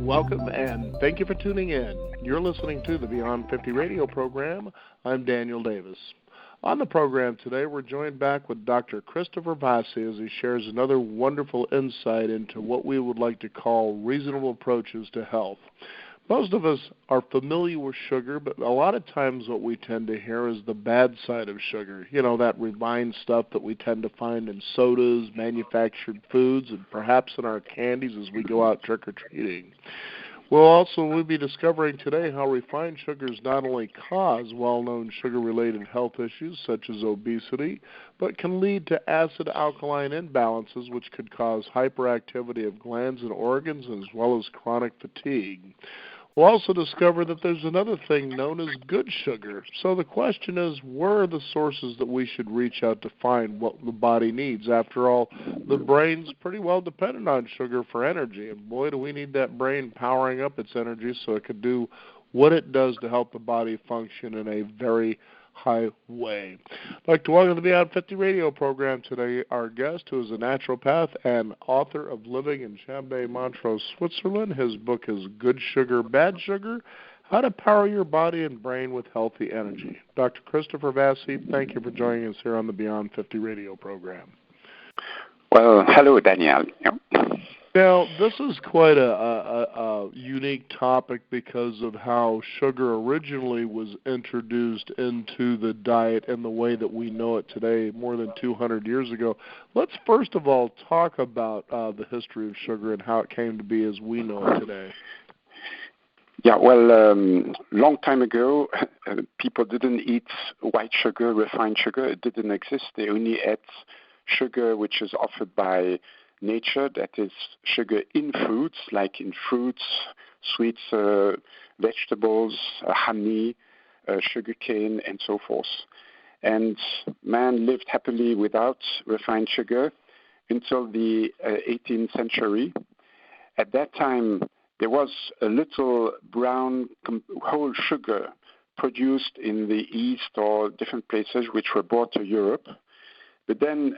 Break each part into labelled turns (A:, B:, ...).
A: Welcome and thank you for tuning in. You're listening to the Beyond 50 radio program. I'm Daniel Davis. On the program today, we're joined back with Dr. Christopher Vassi as he shares another wonderful insight into what we would like to call reasonable approaches to health. Most of us are familiar with sugar, but a lot of times what we tend to hear is the bad side of sugar. You know, that refined stuff that we tend to find in sodas, manufactured foods, and perhaps in our candies as we go out trick-or-treating. We'll be discovering today how refined sugars not only cause well-known sugar-related health issues such as obesity, but can lead to acid-alkaline imbalances which could cause hyperactivity of glands and organs as well as chronic fatigue. We'll also discover that there's another thing known as good sugar. So the question is, where are the sources that we should reach out to find what the body needs? After all, the brain's pretty well dependent on sugar for energy, and boy, do we need that brain powering up its energy so it can do what it does to help the body function in a very high way. I'd like to welcome to the Beyond 50 radio program today our guest, who is a naturopath and author of Living in Chambay, Montreux, Switzerland. His book is Good Sugar, Bad Sugar, How to Power Your Body and Brain with Healthy Energy. Dr. Christopher Vassi, thank you for joining us here on the Beyond 50 radio program.
B: Well, hello, Daniel.
A: Now, this is quite a unique topic because of how sugar originally was introduced into the diet and the way that we know it today more than 200 years ago. Let's first of all talk about the history of sugar and how it came to be as we know it today.
B: Yeah, well, long time ago, people didn't eat white sugar, refined sugar. It didn't exist. They only ate sugar which is offered by nature, that is sugar in foods, like in fruits, sweets, vegetables, honey, sugarcane, and so forth. And man lived happily without refined sugar until the 18th century. At that time, there was a little brown whole sugar produced in the East or different places which were brought to Europe. But then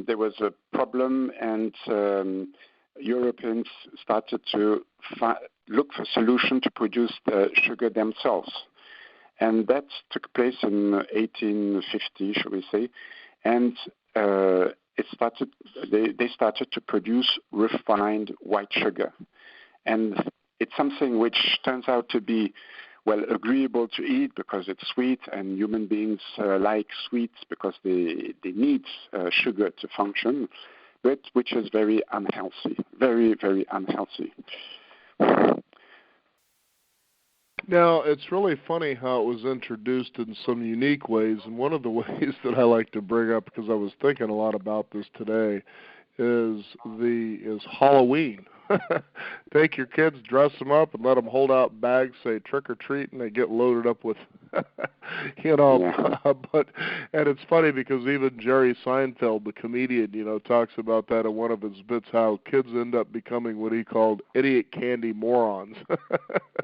B: there was a problem, and Europeans started to look for a solution to produce the sugar themselves. And that took place in 1850, shall we say, and they started to produce refined white sugar. And it's something which turns out to be agreeable to eat because it's sweet, and human beings like sweets because they need sugar to function, but which is very unhealthy, very, very unhealthy.
A: Now, it's really funny how it was introduced in some unique ways, and one of the ways that I like to bring up, because I was thinking a lot about this today, is Halloween. Take your kids, dress them up, and let them hold out bags, say trick or treat, and they get loaded up with, and it's funny because even Jerry Seinfeld, the comedian, talks about that in one of his bits, how kids end up becoming what he called idiot candy morons.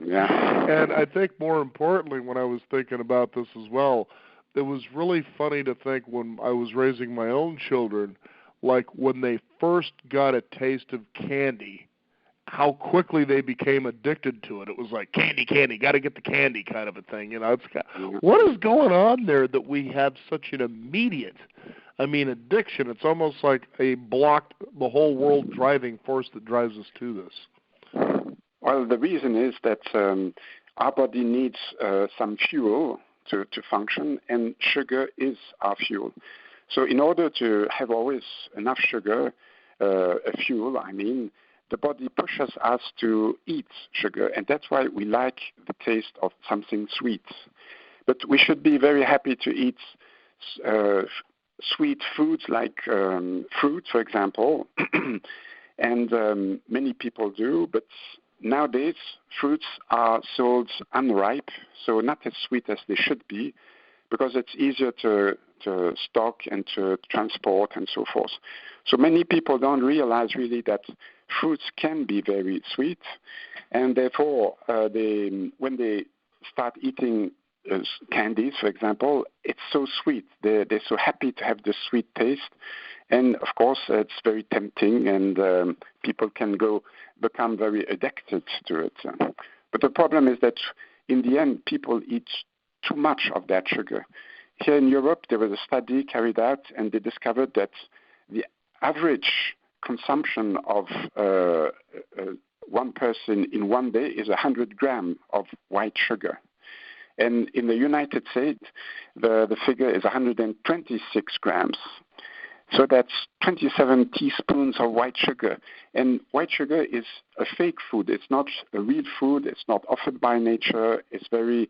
B: Yeah.
A: And I think more importantly, when I was thinking about this as well, it was really funny to think when I was raising my own children, like when they first got a taste of candy, how quickly they became addicted to it. It was like candy, got to get the candy kind of a thing. What is going on there that we have such an immediate, addiction? It's almost like a blocked, the whole world driving force that drives us to this.
B: Well, the reason is that our body needs some fuel to function, and sugar is our fuel. So in order to have always enough sugar, a fuel, the body pushes us to eat sugar, and that's why we like the taste of something sweet. But we should be very happy to eat sweet foods like fruit, for example, and many people do, but nowadays fruits are sold unripe, so not as sweet as they should be, because it's easier to stock and to transport and so forth. So many people don't realize really that fruits can be very sweet, and therefore when they start eating candies, for example, it's so sweet. They're so happy to have the sweet taste, And of course, it's very tempting, and people can become very addicted to it. But the problem is that in the end, people eat too much of that sugar. Here in Europe, there was a study carried out, and they discovered that the average consumption of one person in one day is 100 grams of white sugar. And in the United States, the figure is 126 grams. So that's 27 teaspoons of white sugar. And white sugar is a fake food. It's not a real food. It's not offered by nature. It's very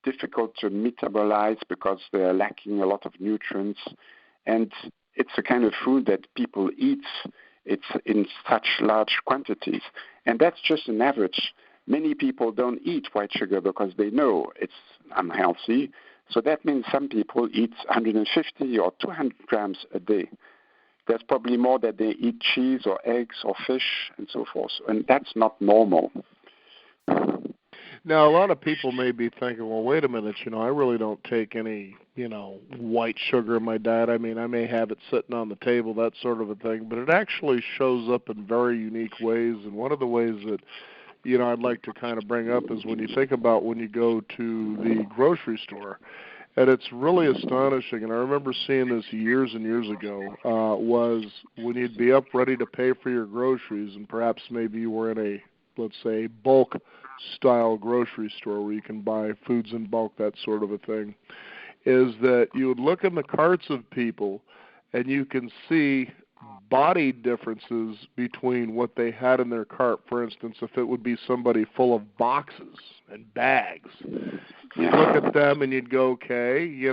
B: difficult to metabolize because they're lacking a lot of nutrients. And it's a kind of food that people eat. It's in such large quantities. And that's just an average. Many people don't eat white sugar because they know it's unhealthy. So that means some people eat 150 or 200 grams a day. There's probably more that they eat cheese or eggs or fish and so forth. And that's not normal.
A: Now, a lot of people may be thinking, well, wait a minute, I really don't take any, white sugar in my diet. I mean, I may have it sitting on the table, that sort of a thing, but it actually shows up in very unique ways. And one of the ways that, I'd like to kind of bring up is when you think about when you go to the grocery store. And it's really astonishing, and I remember seeing this years and years ago, was when you'd be up ready to pay for your groceries, and perhaps maybe you were in a, let's say, bulk-style grocery store where you can buy foods in bulk, that sort of a thing, is that you would look in the carts of people, and you can see body differences between what they had in their cart. For instance, if it would be somebody full of boxes and bags, you'd look at them and you'd go, okay, you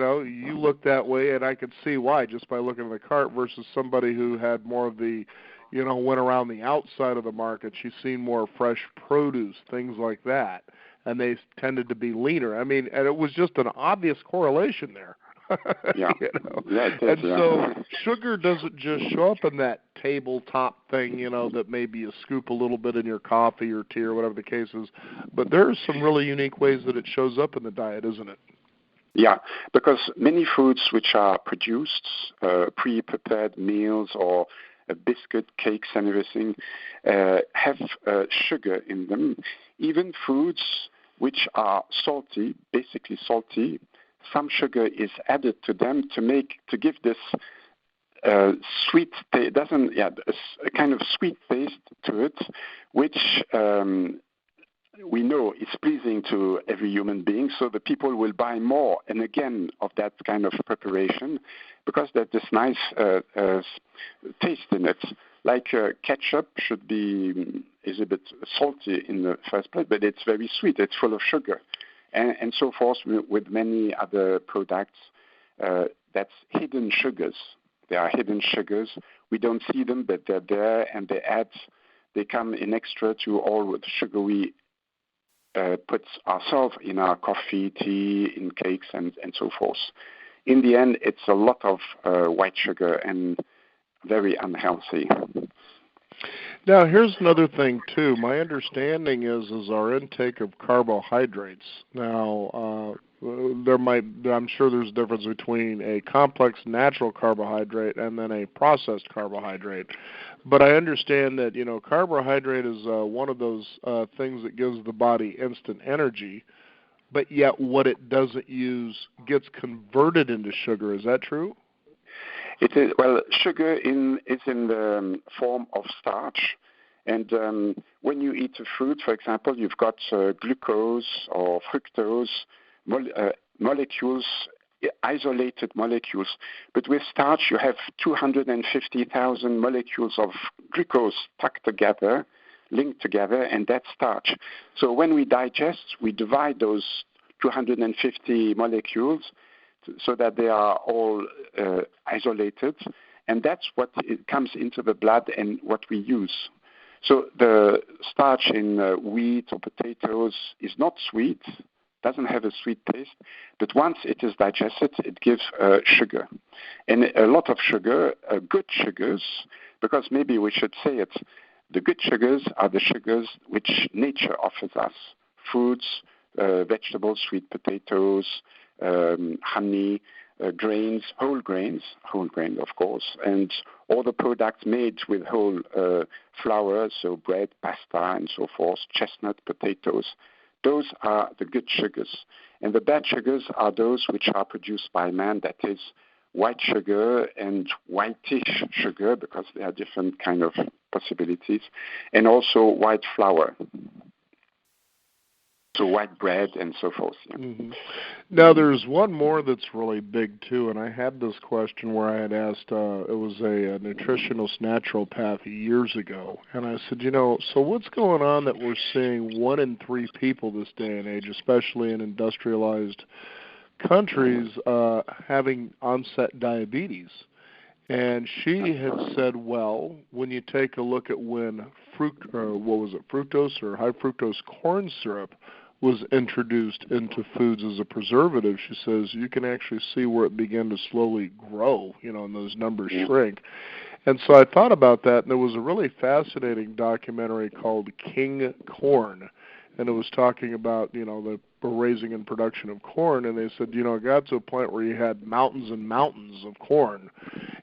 A: look that way, and I could see why just by looking at the cart versus somebody who had more of the, went around the outside of the market. She's seen more fresh produce, things like that, and they tended to be leaner. I mean, and it was just an obvious correlation there.
B: Yeah. Yeah, it is,
A: so sugar doesn't just show up in that tabletop thing, that maybe you scoop a little bit in your coffee or tea or whatever the case is, but there's some really unique ways that it shows up in the diet, isn't it?
B: Yeah, because many foods which are produced, pre-prepared meals or biscuit, cakes and everything, have sugar in them. Even foods which are salty, basically salty, some sugar is added to them to give this sweet taste. A kind of sweet taste to it, which we know is pleasing to every human being. So the people will buy more and again of that kind of preparation because there's this nice taste in it. Like ketchup is a bit salty in the first place, but it's very sweet. It's full of sugar. And so forth with many other products. That's hidden sugars. They are hidden sugars. We don't see them, but they're there, and they come in extra to all the sugar we put ourselves in our coffee, tea, in cakes, and so forth. In the end, it's a lot of white sugar and very unhealthy.
A: Now, here's another thing, too. My understanding is our intake of carbohydrates. Now, I'm sure there's a difference between a complex natural carbohydrate and then a processed carbohydrate. But I understand that, carbohydrate is one of those things that gives the body instant energy, but yet what it doesn't use gets converted into sugar. Is that true?
B: It is. Well, sugar is in the form of starch, and when you eat a fruit, for example, you've got glucose or fructose molecules, isolated molecules. But with starch, you have 250,000 molecules of glucose linked together, and that's starch. So when we digest, we divide those 250 molecules so that they are all isolated, and that's what it comes into the blood and what we use. So the starch in wheat or potatoes is not sweet, doesn't have a sweet taste, but once it is digested, it gives sugar. And a lot of sugar, good sugars, because maybe we should say it, the good sugars are the sugars which nature offers us. Fruits, vegetables, sweet potatoes, honey, grains, whole grains, of course, and all the products made with whole flour, so bread, pasta, and so forth, chestnut, potatoes. Those are the good sugars. And the bad sugars are those which are produced by man, that is white sugar and whitish sugar, because there are different kind of possibilities, and also white flour. So white bread and so forth. Yeah.
A: Mm-hmm. Now, there's one more that's really big, too, and I had this question where I had asked, it was a nutritionist naturopath years ago, and I said, so what's going on that we're seeing 1 in 3 people this day and age, especially in industrialized countries, having onset diabetes? And she had said, well, when you take a look at when fructose or high fructose corn syrup was introduced into foods as a preservative, she says you can actually see where it began to slowly grow, and those numbers shrink. And so I thought about that, and there was a really fascinating documentary called King Corn, and it was talking about, the raising and production of corn, and they said, it got to a point where you had mountains and mountains of corn,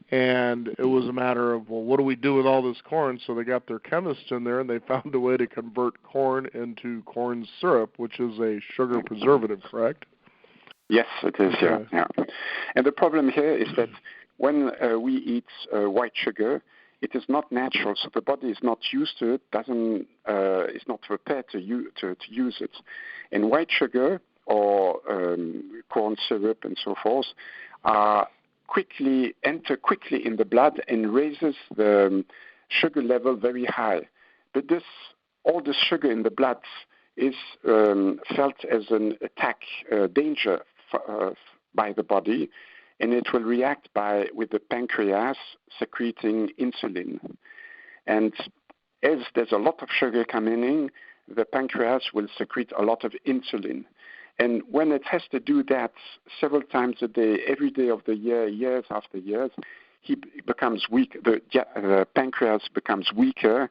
A: and it was a matter of, well, what do we do with all this corn? So they got their chemists in there, and they found a way to convert corn into corn syrup, which is a sugar preservative, correct?
B: Yes, it is, okay. Yeah. And the problem here is that when we eat white sugar, it is not natural, so the body is not used to it, is not prepared to use it. And white sugar or corn syrup and so forth enter quickly in the blood and raises the sugar level very high. But all the sugar in the blood is felt as an attack, danger by the body, and it will react with the pancreas secreting insulin. And as there's a lot of sugar coming in, the pancreas will secrete a lot of insulin. And when it has to do that several times a day, every day of the year, years after years, he becomes weak. The pancreas becomes weaker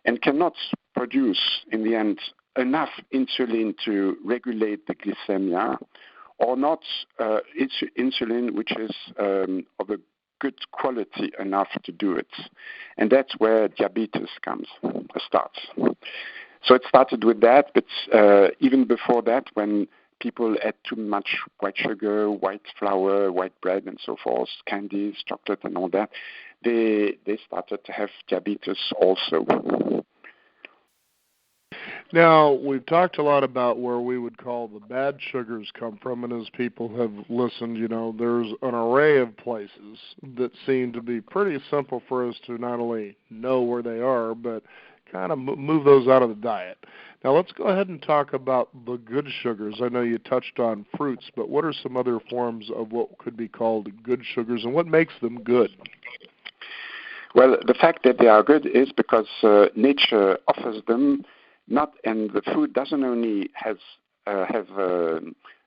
B: and cannot produce, in the end, enough insulin to regulate the glycemia, or not insulin which is of a good quality enough to do it. And that's where diabetes starts. So it started with that, but even before that, when people ate too much white sugar, white flour, white bread, and so forth, candies, chocolate, and all that, they started to have diabetes also.
A: Now, we've talked a lot about where we would call the bad sugars come from, and as people have listened, there's an array of places that seem to be pretty simple for us to not only know where they are, but kind of move those out of the diet. Now, let's go ahead and talk about the good sugars. I know you touched on fruits, but what are some other forms of what could be called good sugars, and what makes them good?
B: Well, the fact that they are good is because nature offers them, and the food doesn't only have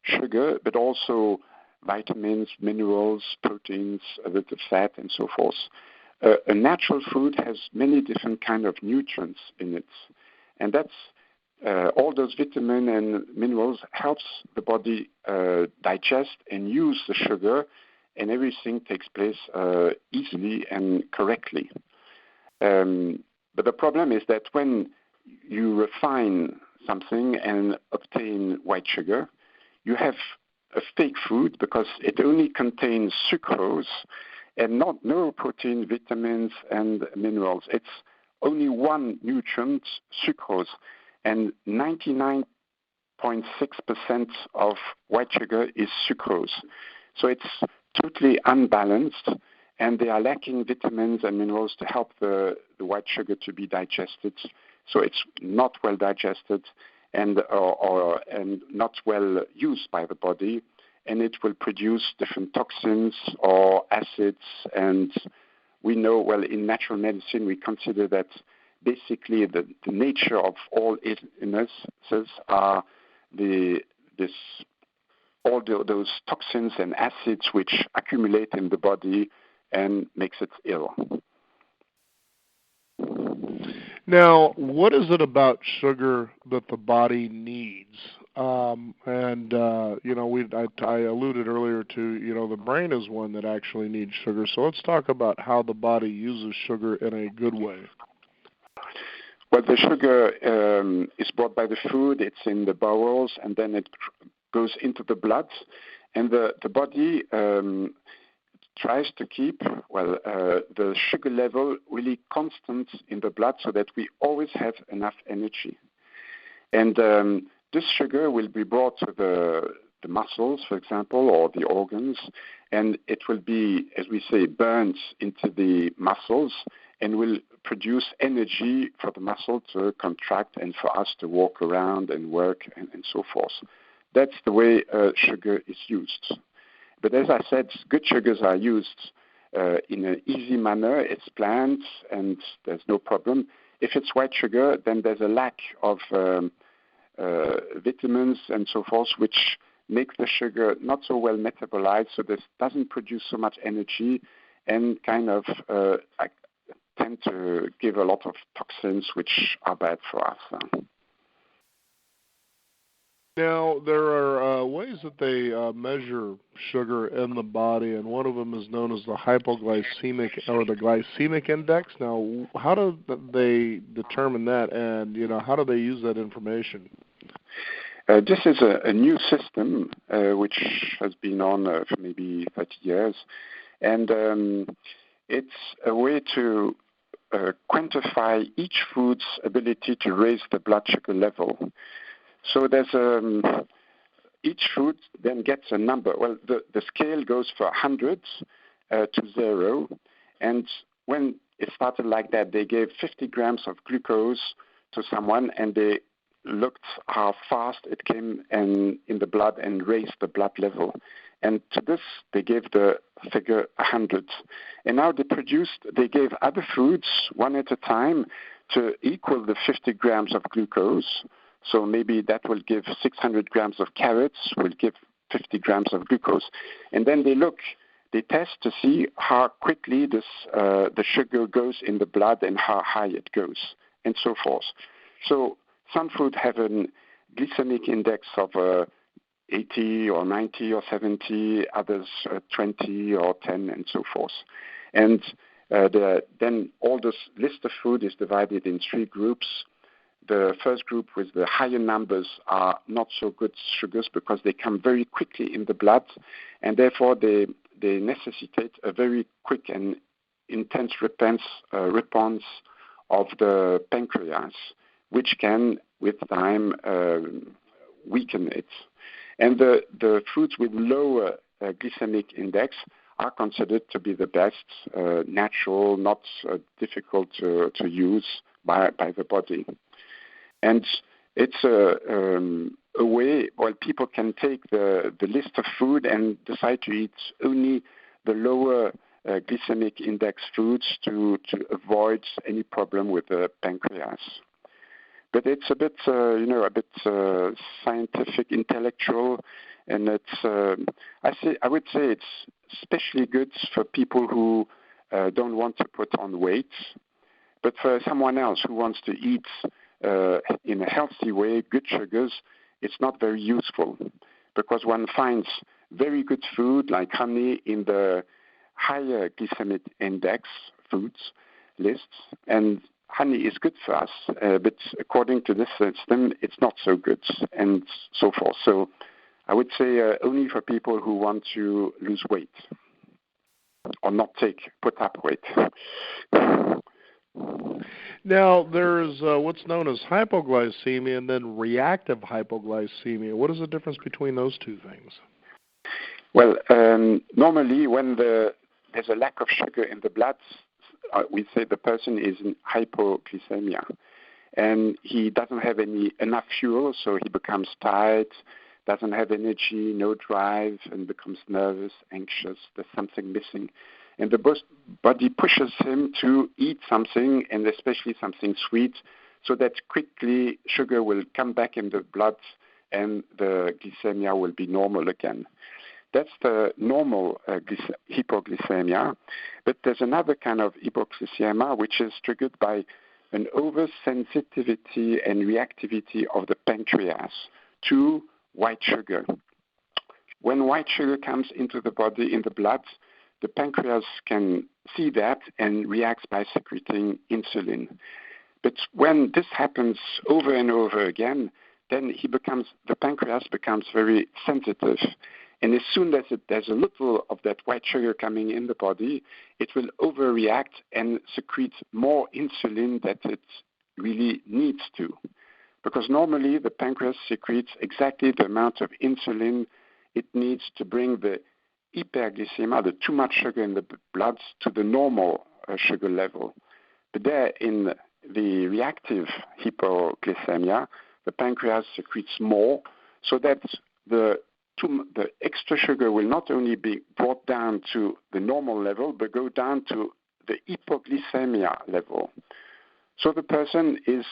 B: sugar, but also vitamins, minerals, proteins, a bit of fat, and so forth. A natural food has many different kind of nutrients in it, and that's all those vitamins and minerals helps the body digest and use the sugar, and everything takes place easily and correctly. But the problem is that when you refine something and obtain white sugar, you have a fake food because it only contains sucrose and no protein, vitamins, and minerals. It's only one nutrient, sucrose, and 99.6% of white sugar is sucrose. So it's totally unbalanced, and they are lacking vitamins and minerals to help the white sugar to be digested. So it's not well digested and not well used by the body, and it will produce different toxins or acids. And we know, well, in natural medicine, we consider that basically the nature of all illnesses are all those toxins and acids which accumulate in the body and makes it ill.
A: Now, what is it about sugar that the body needs? I alluded earlier to, the brain is one that actually needs sugar. So let's talk about how the body uses sugar in a good way.
B: Well, the sugar is brought by the food. It's in the bowels, and then it goes into the blood. And the body tries to keep, the sugar level really constant in the blood so that we always have enough energy. And this sugar will be brought to the muscles, for example, or the organs, and it will be, as we say, burned into the muscles and will produce energy for the muscle to contract and for us to walk around and work and so forth. That's the way sugar is used. But as I said, good sugars are used in an easy manner. It's planned and there's no problem. If it's white sugar, then there's a lack of vitamins and so forth, which make the sugar not so well metabolized, so this doesn't produce so much energy and kind of tend to give a lot of toxins which are bad for us.
A: Now, there are ways that they measure sugar in the body, and one of them is known as the hypoglycemic or the glycemic index. Now, how do they determine that, and how do they use that information?
B: This is a new system which has been on for maybe 30 years, and it's a way to quantify each food's ability to raise the blood sugar level. So there's each food then gets a number. Well, the scale goes from 100 to 0, and when it started like that, they gave 50 grams of glucose to someone, and they looked how fast it came in the blood and raised the blood level. And to this, they gave the figure 100. And now they gave other foods one at a time to equal the 50 grams of glucose. So maybe that will give 600 grams of carrots, will give 50 grams of glucose. And then they test to see how quickly the sugar goes in the blood and how high it goes, and so forth. So some food have a glycemic index of 80 or 90 or 70, others 20 or 10, and so forth. And then all this list of food is divided in 3 groups. The first group with the higher numbers are not so good sugars because they come very quickly in the blood, and therefore they necessitate a very quick and intense response of the pancreas, which can, with time, weaken it. And the foods with lower glycemic index are considered to be the best, natural, not difficult to use by the body. And it's a way, people can take the list of food and decide to eat only the lower glycemic index foods to avoid any problem with the pancreas. But it's a bit, scientific, intellectual, and it's. I would say it's especially good for people who don't want to put on weight, but for someone else who wants to eat in a healthy way, good sugars, it's not very useful because one finds very good food like honey in the higher glycemic index foods lists, and honey is good for us, but according to this system, it's not so good, and so forth. So I would say only for people who want to lose weight or not put up weight.
A: Now, there's what's known as hypoglycemia and then reactive hypoglycemia. What is the difference between those two things?
B: Well, normally when there's a lack of sugar in the blood, we say the person is in hypoglycemia, and he doesn't have enough fuel, so he becomes tired, doesn't have energy, no drive, and becomes nervous, anxious. There's something missing. And the body pushes him to eat something, and especially something sweet, so that quickly sugar will come back in the blood and the glycemia will be normal again. That's the normal hypoglycemia. But there's another kind of hypoglycemia which is triggered by an oversensitivity and reactivity of the pancreas to white sugar. When white sugar comes into the body, in the blood, the pancreas can see that and reacts by secreting insulin. But when this happens over and over again, then the pancreas becomes very sensitive. And as soon as there's a little of that white sugar coming in the body, it will overreact and secrete more insulin that it really needs to. Because normally the pancreas secretes exactly the amount of insulin it needs to bring the hyperglycemia, the too much sugar in the blood, to the normal sugar level. But there in the reactive hypoglycemia, the pancreas secretes more, so that the extra sugar will not only be brought down to the normal level, but go down to the hypoglycemia level. So the person is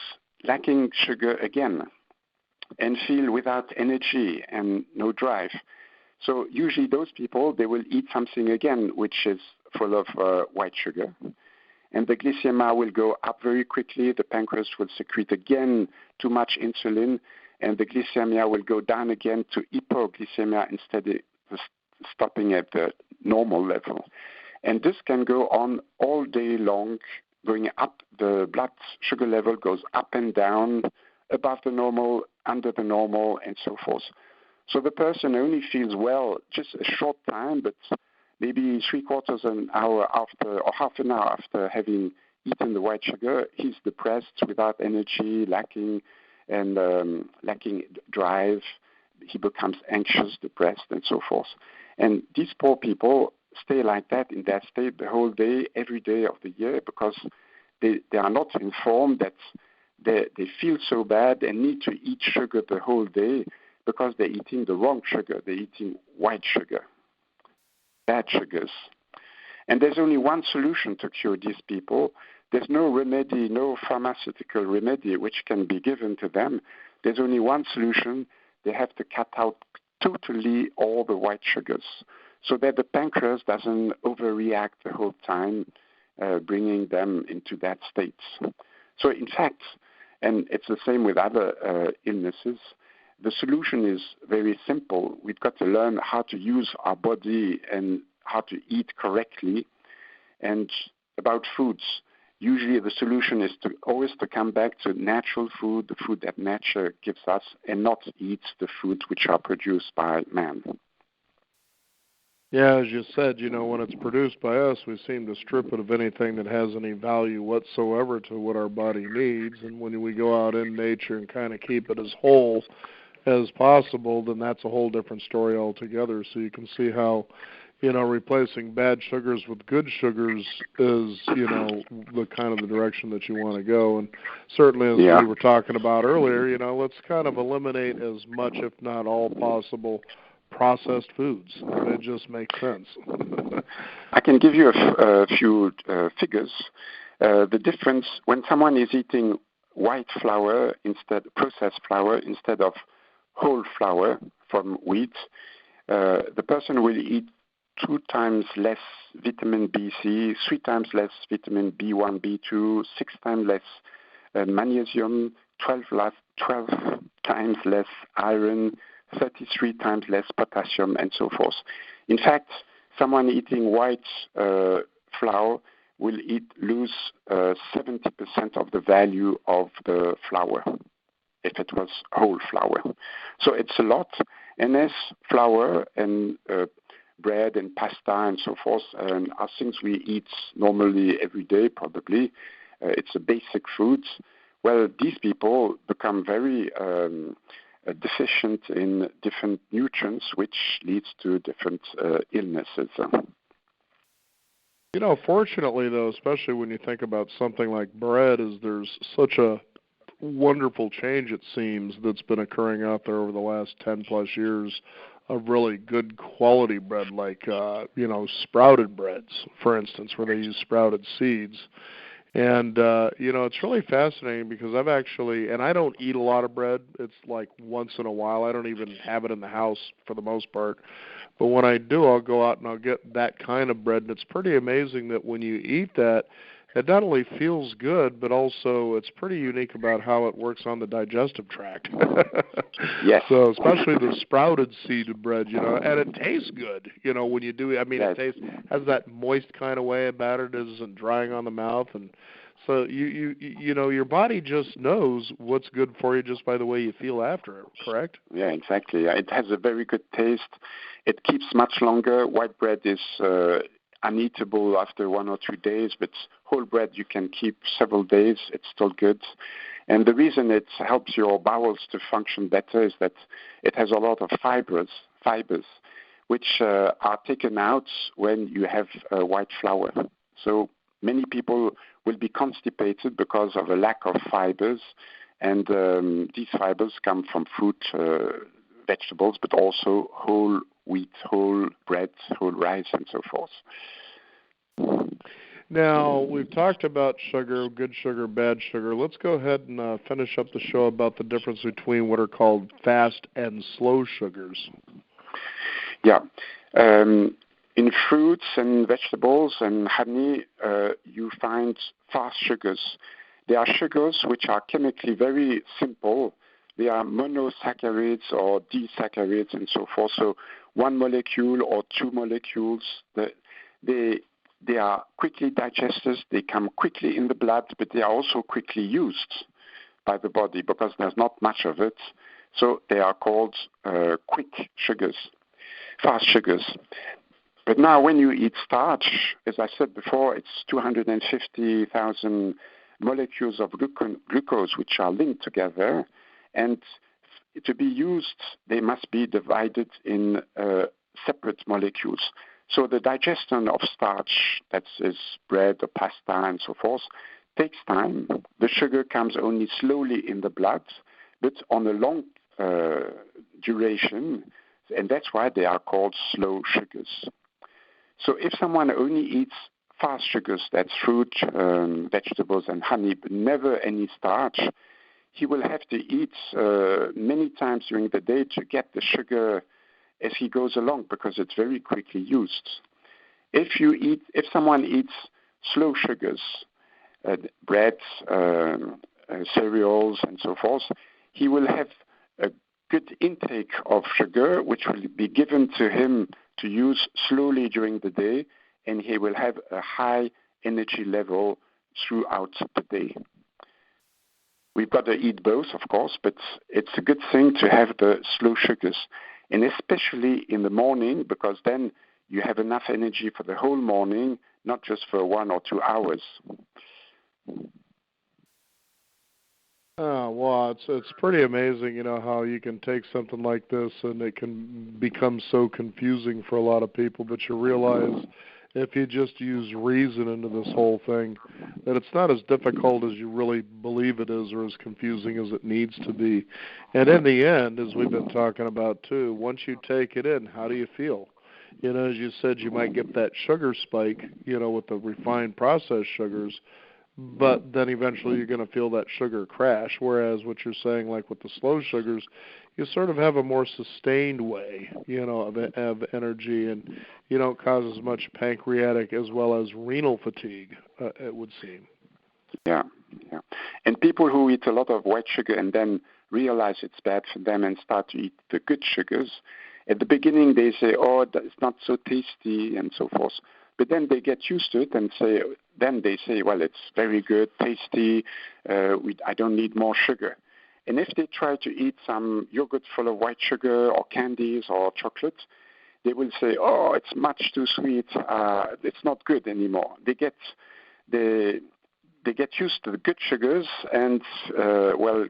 B: lacking sugar again and feel without energy and no drive. So usually those people, they will eat something again which is full of white sugar. And the glycemia will go up very quickly. The pancreas will secrete again too much insulin, and the glycemia will go down again to hypoglycemia instead of stopping at the normal level. And this can go on all day long, going up. The blood sugar level goes up and down, above the normal, under the normal, and so forth. So the person only feels well just a short time, but maybe 3/4 an hour after, or half an hour after having eaten the white sugar, he's depressed, without energy, lacking drive. He becomes anxious, depressed, and so forth. And these poor people stay like that, in that state, the whole day, every day of the year, because they are not informed that they feel so bad and need to eat sugar the whole day, because they're eating the wrong sugar. They're eating white sugar, bad sugars. And there's only one solution to cure these people. There's no remedy, no pharmaceutical remedy which can be given to them. There's only one solution. They have to cut out totally all the white sugars so that the pancreas doesn't overreact the whole time, bringing them into that state. So in fact, and it's the same with other illnesses, the solution is very simple. We've got to learn how to use our body and how to eat correctly. And about foods, usually the solution is always to come back to natural food, the food that nature gives us, and not eat the foods which are produced by man.
A: Yeah, as you said, when it's produced by us, we seem to strip it of anything that has any value whatsoever to what our body needs. And when we go out in nature and kind of keep it as whole as possible, then that's a whole different story altogether. So you can see how, replacing bad sugars with good sugars is, the kind of the direction that you want to go. And certainly, as we were talking about earlier, let's kind of eliminate as much, if not all possible, processed foods. It just makes sense.
B: I can give you a few figures. The difference when someone is eating white flour processed flour instead of whole flour from wheat, the person will eat 2 times less vitamin B/C, 3 times less vitamin B1, B2, 6 times less magnesium, 12 times less iron, 33 times less potassium, and so forth. In fact, someone eating white flour will lose 70% of the value of the flour if it was whole flour. So it's a lot. And as flour and bread and pasta and so forth are things we eat normally every day, probably. It's a basic foods. Well, these people become very deficient in different nutrients, which leads to different illnesses.
A: Fortunately, though, especially when you think about something like bread, there's such a wonderful change, it seems, that's been occurring out there over the last 10-plus years of really good quality bread, like, sprouted breads, for instance, where they use sprouted seeds. And, it's really fascinating because I've actually, and I don't eat a lot of bread. It's like once in a while. I don't even have it in the house for the most part. But when I do, I'll go out and I'll get that kind of bread. And it's pretty amazing that when you eat that, it not only feels good, but also it's pretty unique about how it works on the digestive tract.
B: Yes.
A: So especially the sprouted seeded bread, and it tastes good, when you do it. I mean,
B: Yes.
A: it has that moist kind of way about it. It isn't drying on the mouth, and so your body just knows what's good for you just by the way you feel after it. Correct?
B: Yeah, exactly. It has a very good taste. It keeps much longer. White bread is uneatable after 1 or 2 days, but whole bread you can keep several days. It's still good. And the reason it helps your bowels to function better is that it has a lot of fibers, which are taken out when you have white flour. So many people will be constipated because of a lack of fibers, and these fibers come from fruit, vegetables, but also whole wheat, whole bread, whole rice, and so forth.
A: Now, we've talked about sugar, good sugar, bad sugar. Let's go ahead and finish up the show about the difference between what are called fast and slow sugars.
B: Yeah. In fruits and vegetables and honey, you find fast sugars. They are sugars which are chemically very simple. They are monosaccharides or disaccharides and so forth. So 1 molecule or 2 molecules. They are quickly digested. They come quickly in the blood, but they are also quickly used by the body because there's not much of it. So they are called quick sugars, fast sugars. But now when you eat starch, as I said before, it's 250,000 molecules of glucose which are linked together. And to be used, they must be divided in separate molecules. So the digestion of starch, that is bread or pasta and so forth, takes time. The sugar comes only slowly in the blood, but on a long duration, and that's why they are called slow sugars. So if someone only eats fast sugars, that's fruit, vegetables, and honey, but never any starch, he will have to eat many times during the day to get the sugar as he goes along because it's very quickly used. If someone eats slow sugars, bread, cereals, and so forth, he will have a good intake of sugar, which will be given to him to use slowly during the day, and he will have a high energy level throughout the day. We've got to eat both, of course, but it's a good thing to have the slow sugars, and especially in the morning, because then you have enough energy for the whole morning, not just for 1 or 2 hours.
A: Oh, well, it's pretty amazing, how you can take something like this and it can become so confusing for a lot of people, but you realize if you just use reason into this whole thing, that it's not as difficult as you really believe it is or as confusing as it needs to be. And in the end, as we've been talking about too, once you take it in, how do you feel? As you said, you might get that sugar spike, with the refined processed sugars, but then eventually you're going to feel that sugar crash, whereas what you're saying, like with the slow sugars, you sort of have a more sustained way, of energy, and you don't cause as much pancreatic as well as renal fatigue, it would seem.
B: Yeah. And people who eat a lot of white sugar and then realize it's bad for them and start to eat the good sugars, at the beginning they say, oh, it's not so tasty and so forth. But then they get used to it and they say, well, it's very good, tasty, I don't need more sugar. And if they try to eat some yogurt full of white sugar or candies or chocolate, they will say, oh, it's much too sweet, it's not good anymore. They get used to the good sugars and,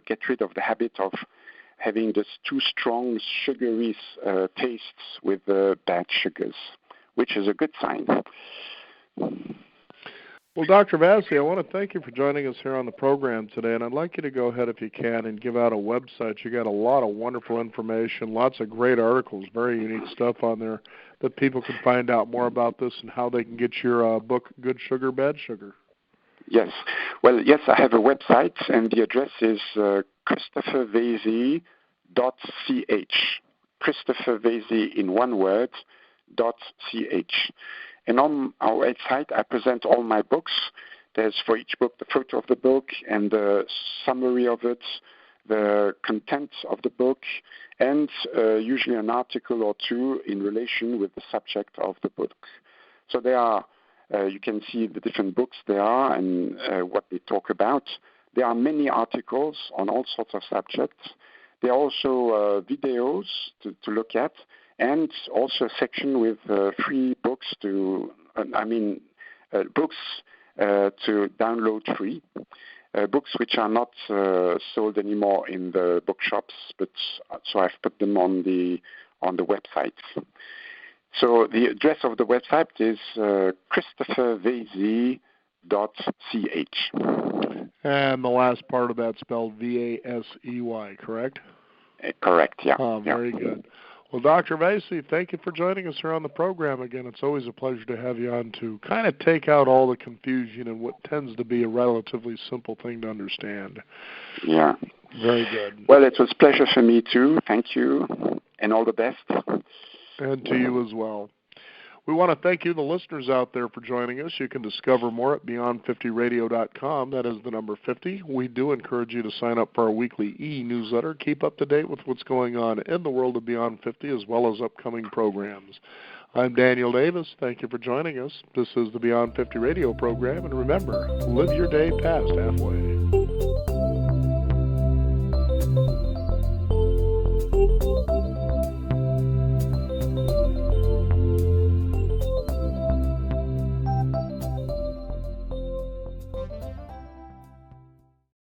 B: get rid of the habit of having this too strong sugary tastes with bad sugars, which is a good sign.
A: Well, Dr. Vassie, I want to thank you for joining us here on the program today, and I'd like you to go ahead, if you can, and give out a website. You got a lot of wonderful information, lots of great articles, very unique stuff on there that people can find out more about this and how they can get your book, Good Sugar, Bad Sugar.
B: Yes. Well, yes, I have a website, and the address is ChristopherVasey.ch. Christopher Vasey in one word, .ch. And on our website, I present all my books. There's for each book the photo of the book and the summary of it, the content of the book, and usually an article or two in relation with the subject of the book. So there are, you can see the different books there are and what they talk about. There are many articles on all sorts of subjects. There are also videos to look at, and also a section with free books books to download free. Books which are not sold anymore in the bookshops, but so I've put them on the website. So the address of the website is christophervasey.ch.
A: And the last part of that spelled V-A-S-E-Y, correct?
B: Correct, yeah.
A: Oh, very good. Well, Dr. Vasey, thank you for joining us here on the program again. It's always a pleasure to have you on to kind of take out all the confusion and what tends to be a relatively simple thing to understand.
B: Yeah.
A: Very good.
B: Well, it was a pleasure for me too. Thank you, and all the best.
A: And to you as well. We want to thank you, the listeners out there, for joining us. You can discover more at beyond50radio.com. That is the number 50. We do encourage you to sign up for our weekly e-newsletter. Keep up to date with what's going on in the world of Beyond 50 as well as upcoming programs. I'm Daniel Davis. Thank you for joining us. This is the Beyond 50 radio program. And remember, live your day past halfway.